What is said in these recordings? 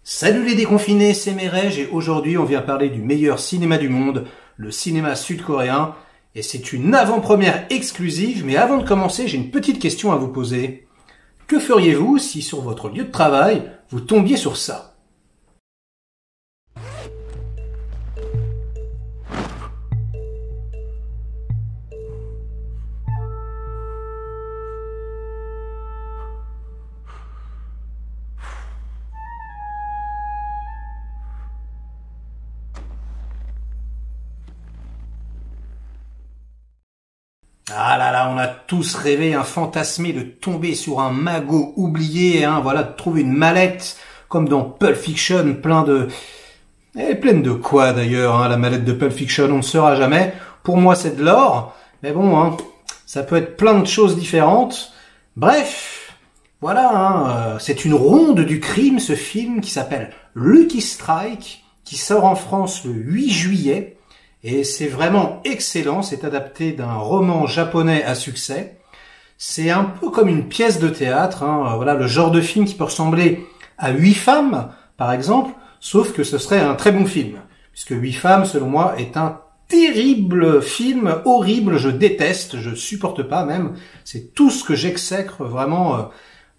Salut les déconfinés, c'est Merej et aujourd'hui on vient parler du meilleur cinéma du monde, le cinéma sud-coréen. Et c'est une avant-première exclusive, mais avant de commencer, j'ai une petite question à vous poser. Que feriez-vous si sur votre lieu de travail, vous tombiez sur ça ? Ah là là, on a tous rêvé, fantasmé de tomber sur un magot oublié, voilà, de trouver une mallette, comme dans Pulp Fiction, pleine de quoi d'ailleurs, la mallette de Pulp Fiction, on ne saura jamais. Pour moi, c'est de l'or, mais bon, ça peut être plein de choses différentes. Bref, voilà, c'est une ronde du crime, ce film qui s'appelle Lucky Strike, qui sort en France le 8 juillet. Et c'est vraiment excellent, c'est adapté d'un roman japonais à succès. C'est un peu comme une pièce de théâtre, voilà le genre de film qui peut ressembler à 8 femmes, par exemple, sauf que ce serait un très bon film. Puisque 8 femmes, selon moi, est un terrible film, horrible, je déteste, je supporte pas même. C'est tout ce que j'exècre, vraiment.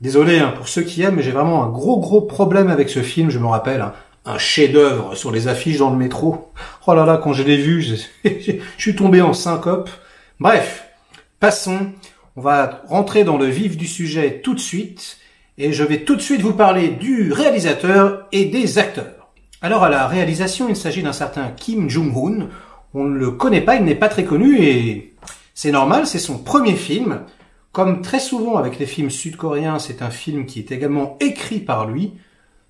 Désolé pour ceux qui aiment, mais j'ai vraiment un gros problème avec ce film, je me rappelle. Un chef-d'œuvre sur les affiches dans le métro. Oh là là, quand je l'ai vu, je suis tombé en syncope. Bref, passons. On va rentrer dans le vif du sujet tout de suite. Et je vais tout de suite vous parler du réalisateur et des acteurs. Alors à la réalisation, il s'agit d'un certain Kim Jong-un. On ne le connaît pas, il n'est pas très connu et c'est normal, c'est son premier film. Comme très souvent avec les films sud-coréens, c'est un film qui est également écrit par lui.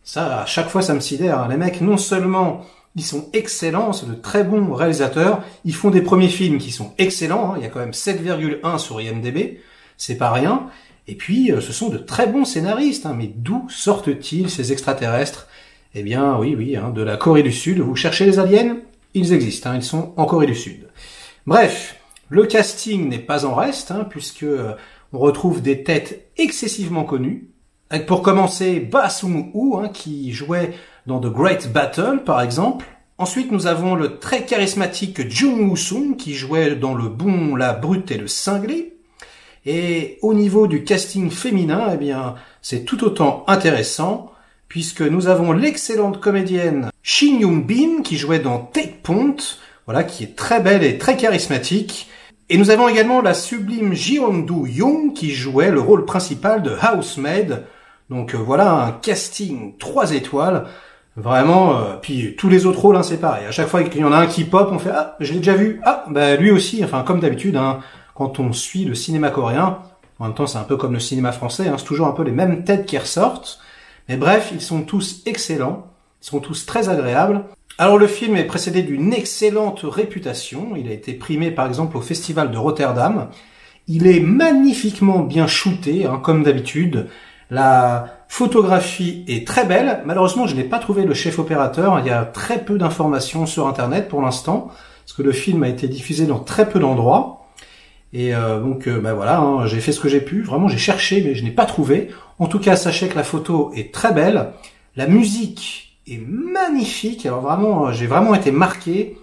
Ça, à chaque fois, ça me sidère. Les mecs, non seulement ils sont excellents, c'est de très bons réalisateurs, ils font des premiers films qui sont excellents, il y a quand même 7,1 sur IMDb, c'est pas rien. Et puis, ce sont de très bons scénaristes. Mais d'où sortent-ils ces extraterrestres? Eh bien, oui, de la Corée du Sud. Vous cherchez les aliens? Ils existent, ils sont en Corée du Sud. Bref, le casting n'est pas en reste, puisque on retrouve des têtes excessivement connues. Avec pour commencer Ba Sung-woo, qui jouait dans The Great Battle par exemple. Ensuite nous avons le très charismatique Jung Woo-sung qui jouait dans Le Bon, la Brute et le Cinglé. Et au niveau du casting féminin, eh bien c'est tout autant intéressant puisque nous avons l'excellente comédienne Shin Yoon-bin qui jouait dans Take Point, voilà, qui est très belle et très charismatique. Et nous avons également la sublime Ji-Hong-doo Young qui jouait le rôle principal de Housemaid. Donc voilà un casting 3 étoiles, vraiment, puis tous les autres rôles, c'est pareil. À chaque fois qu'il y en a un qui pop, on fait « Ah, je l'ai déjà vu, lui aussi », comme d'habitude, quand on suit le cinéma coréen, en même temps c'est un peu comme le cinéma français, c'est toujours un peu les mêmes têtes qui ressortent. Mais bref, ils sont tous excellents, ils sont tous très agréables. Alors le film est précédé d'une excellente réputation, il a été primé par exemple au Festival de Rotterdam. Il est magnifiquement bien shooté, comme d'habitude. La photographie est très belle. Malheureusement, je n'ai pas trouvé le chef opérateur. Il y a très peu d'informations sur Internet pour l'instant, parce que le film a été diffusé dans très peu d'endroits. Et voilà, j'ai fait ce que j'ai pu. Vraiment, j'ai cherché, mais je n'ai pas trouvé. En tout cas, sachez que la photo est très belle. La musique est magnifique. Alors vraiment, j'ai vraiment été marqué.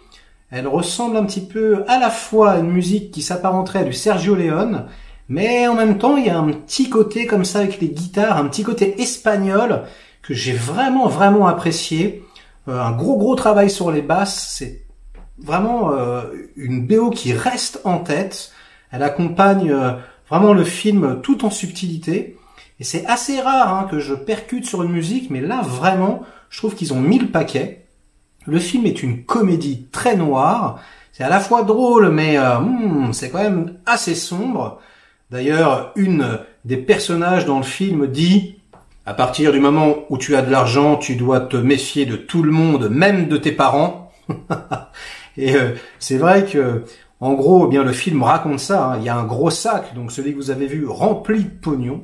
Elle ressemble un petit peu à la fois à une musique qui s'apparenterait à du Sergio Leone, mais en même temps, il y a un petit côté comme ça avec les guitares, un petit côté espagnol que j'ai vraiment apprécié. Un gros travail sur les basses, c'est vraiment une BO qui reste en tête. Elle accompagne vraiment le film tout en subtilité. Et c'est assez rare que je percute sur une musique, mais là vraiment, je trouve qu'ils ont mis le paquet. Le film est une comédie très noire. C'est à la fois drôle, mais c'est quand même assez sombre. D'ailleurs, une des personnages dans le film dit « À partir du moment où tu as de l'argent, tu dois te méfier de tout le monde, même de tes parents. » Et c'est vrai que, en gros, le film raconte ça. Il y a un gros sac, donc celui que vous avez vu, rempli de pognon.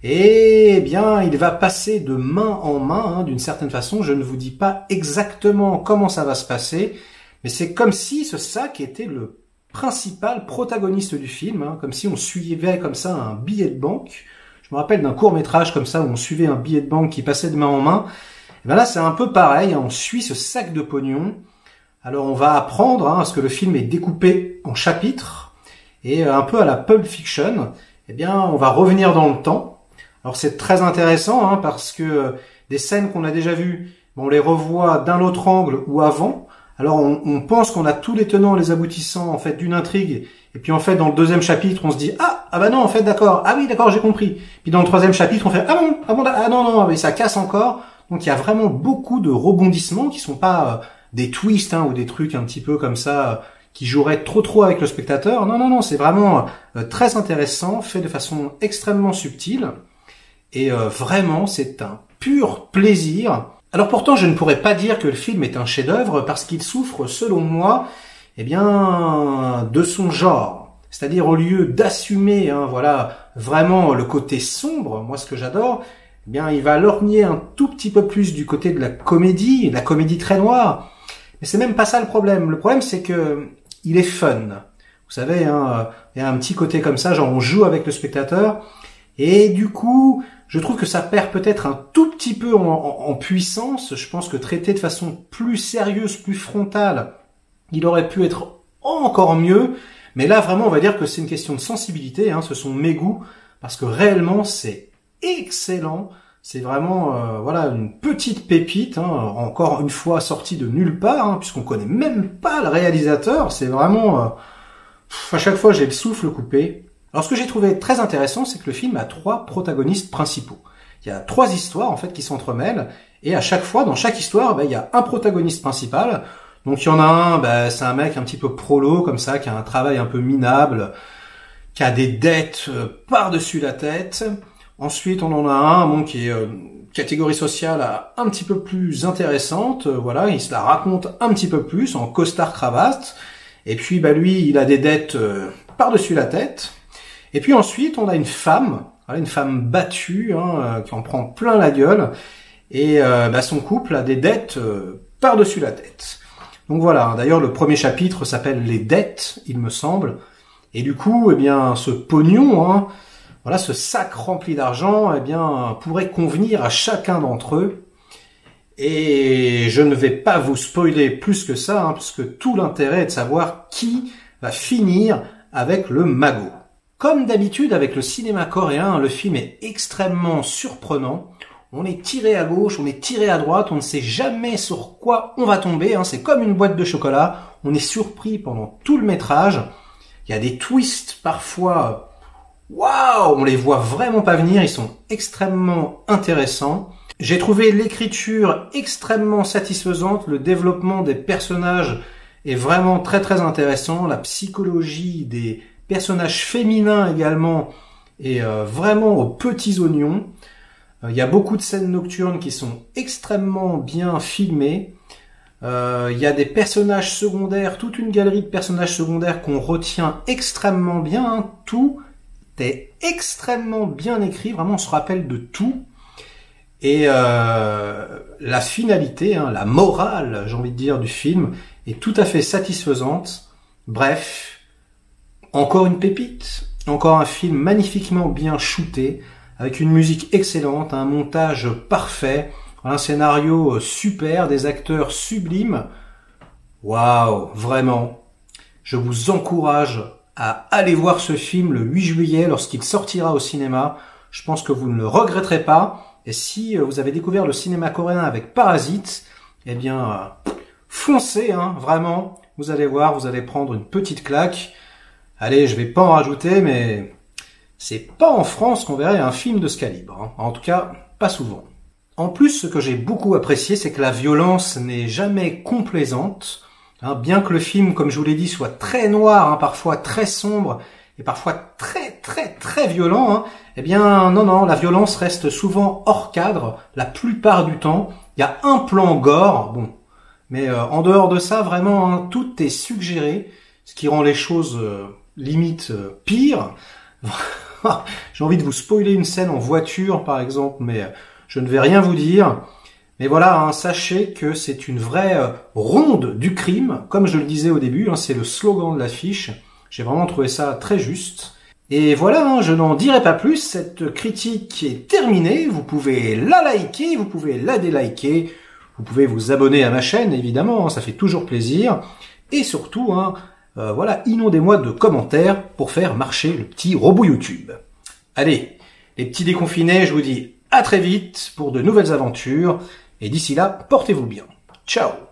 Et il va passer de main en main, d'une certaine façon. Je ne vous dis pas exactement comment ça va se passer, mais c'est comme si ce sac était le principal protagoniste du film, comme si on suivait comme ça un billet de banque. Je me rappelle d'un court-métrage comme ça où on suivait un billet de banque qui passait de main en main. Et ben là, c'est un peu pareil, hein, on suit ce sac de pognon. Alors on va apprendre à ce que le film est découpé en chapitres, et un peu à la Pulp Fiction, eh bien on va revenir dans le temps. Alors c'est très intéressant, hein, parce que des scènes qu'on a déjà vues, on les revoit d'un autre angle ou avant. Alors on pense qu'on a tous les tenants et les aboutissants en fait d'une intrigue, et puis en fait dans le deuxième chapitre on se dit ah bah non en fait d'accord, ah oui d'accord j'ai compris. Puis dans le troisième chapitre on fait ah non mais ça casse encore. Donc il y a vraiment beaucoup de rebondissements qui sont pas des twists, hein, ou des trucs un petit peu comme ça qui joueraient trop avec le spectateur. Non, c'est vraiment très intéressant, fait de façon extrêmement subtile, et vraiment c'est un pur plaisir. Alors pourtant je ne pourrais pas dire que le film est un chef-d'œuvre parce qu'il souffre selon moi eh bien de son genre. C'est-à-dire au lieu d'assumer voilà vraiment le côté sombre, moi ce que j'adore, eh bien il va lorgner un tout petit peu plus du côté de la comédie très noire. Mais c'est même pas ça le problème. Le problème c'est que il est fun. Vous savez, hein, il y a un petit côté comme ça, genre on joue avec le spectateur, et du coup je trouve que ça perd peut-être un tout petit peu en puissance. Je pense que traité de façon plus sérieuse, plus frontale, il aurait pu être encore mieux. Mais là, vraiment, on va dire que c'est une question de sensibilité. Hein, ce sont mes goûts, parce que réellement, c'est excellent. C'est vraiment voilà une petite pépite, hein, encore une fois sortie de nulle part, hein, puisqu'on connaît même pas le réalisateur. C'est vraiment... à chaque fois, j'ai le souffle coupé. Alors ce que j'ai trouvé très intéressant, c'est que le film a 3 protagonistes principaux. Il y a 3 histoires en fait qui s'entremêlent, et à chaque fois, dans chaque histoire, il y a un protagoniste principal. Donc il y en a un, c'est un mec un petit peu prolo comme ça, qui a un travail un peu minable, qui a des dettes par-dessus la tête. Ensuite, on en a un qui est catégorie sociale un petit peu plus intéressante. Voilà, il se la raconte un petit peu plus en costard cravate. Et puis lui, il a des dettes par-dessus la tête. Et puis ensuite, on a une femme battue, hein, qui en prend plein la gueule, et son couple a des dettes par-dessus la tête. Donc voilà, d'ailleurs le premier chapitre s'appelle Les dettes, il me semble, et du coup, ce pognon, hein, voilà, ce sac rempli d'argent, pourrait convenir à chacun d'entre eux. Et je ne vais pas vous spoiler plus que ça, hein, parce que tout l'intérêt est de savoir qui va finir avec le magot. Comme d'habitude avec le cinéma coréen, le film est extrêmement surprenant. On est tiré à gauche, on est tiré à droite, on ne sait jamais sur quoi on va tomber. Hein. C'est comme une boîte de chocolat, on est surpris pendant tout le métrage. Il y a des twists parfois, waouh, on les voit vraiment pas venir, ils sont extrêmement intéressants. J'ai trouvé l'écriture extrêmement satisfaisante, le développement des personnages est vraiment très intéressant, la psychologie des personnages féminins également est vraiment aux petits oignons. Il y a beaucoup de scènes nocturnes qui sont extrêmement bien filmées. Il y a des personnages secondaires, toute une galerie de personnages secondaires qu'on retient extrêmement bien. Hein. Tout est extrêmement bien écrit, vraiment on se rappelle de tout. Et la finalité, hein, la morale, j'ai envie de dire, du film est tout à fait satisfaisante. Bref, encore une pépite, encore un film magnifiquement bien shooté, avec une musique excellente, un montage parfait, un scénario super, des acteurs sublimes. Waouh, vraiment. Je vous encourage à aller voir ce film le 8 juillet lorsqu'il sortira au cinéma. Je pense que vous ne le regretterez pas. Et si vous avez découvert le cinéma coréen avec Parasite, foncez, hein, vraiment. Vous allez voir, vous allez prendre une petite claque. Allez, je vais pas en rajouter, mais c'est pas en France qu'on verrait un film de ce calibre. Hein. En tout cas, pas souvent. En plus, ce que j'ai beaucoup apprécié, c'est que la violence n'est jamais complaisante. Hein, bien que le film, comme je vous l'ai dit, soit très noir, hein, parfois très sombre, et parfois très violent, hein, non, la violence reste souvent hors cadre, la plupart du temps. Il y a un plan gore, bon, mais en dehors de ça, vraiment, hein, tout est suggéré, ce qui rend les choses limite pires. J'ai envie de vous spoiler une scène en voiture, par exemple, mais je ne vais rien vous dire. Mais voilà, hein, sachez que c'est une vraie ronde du crime, comme je le disais au début, hein, c'est le slogan de l'affiche. J'ai vraiment trouvé ça très juste. Et voilà, hein, je n'en dirai pas plus, cette critique est terminée, vous pouvez la liker, vous pouvez la déliker, vous pouvez vous abonner à ma chaîne, évidemment, hein, ça fait toujours plaisir. Et surtout, hein, voilà, inondez-moi de commentaires pour faire marcher le petit robot YouTube. Allez, les petits déconfinés, je vous dis à très vite pour de nouvelles aventures, et d'ici là, portez-vous bien. Ciao!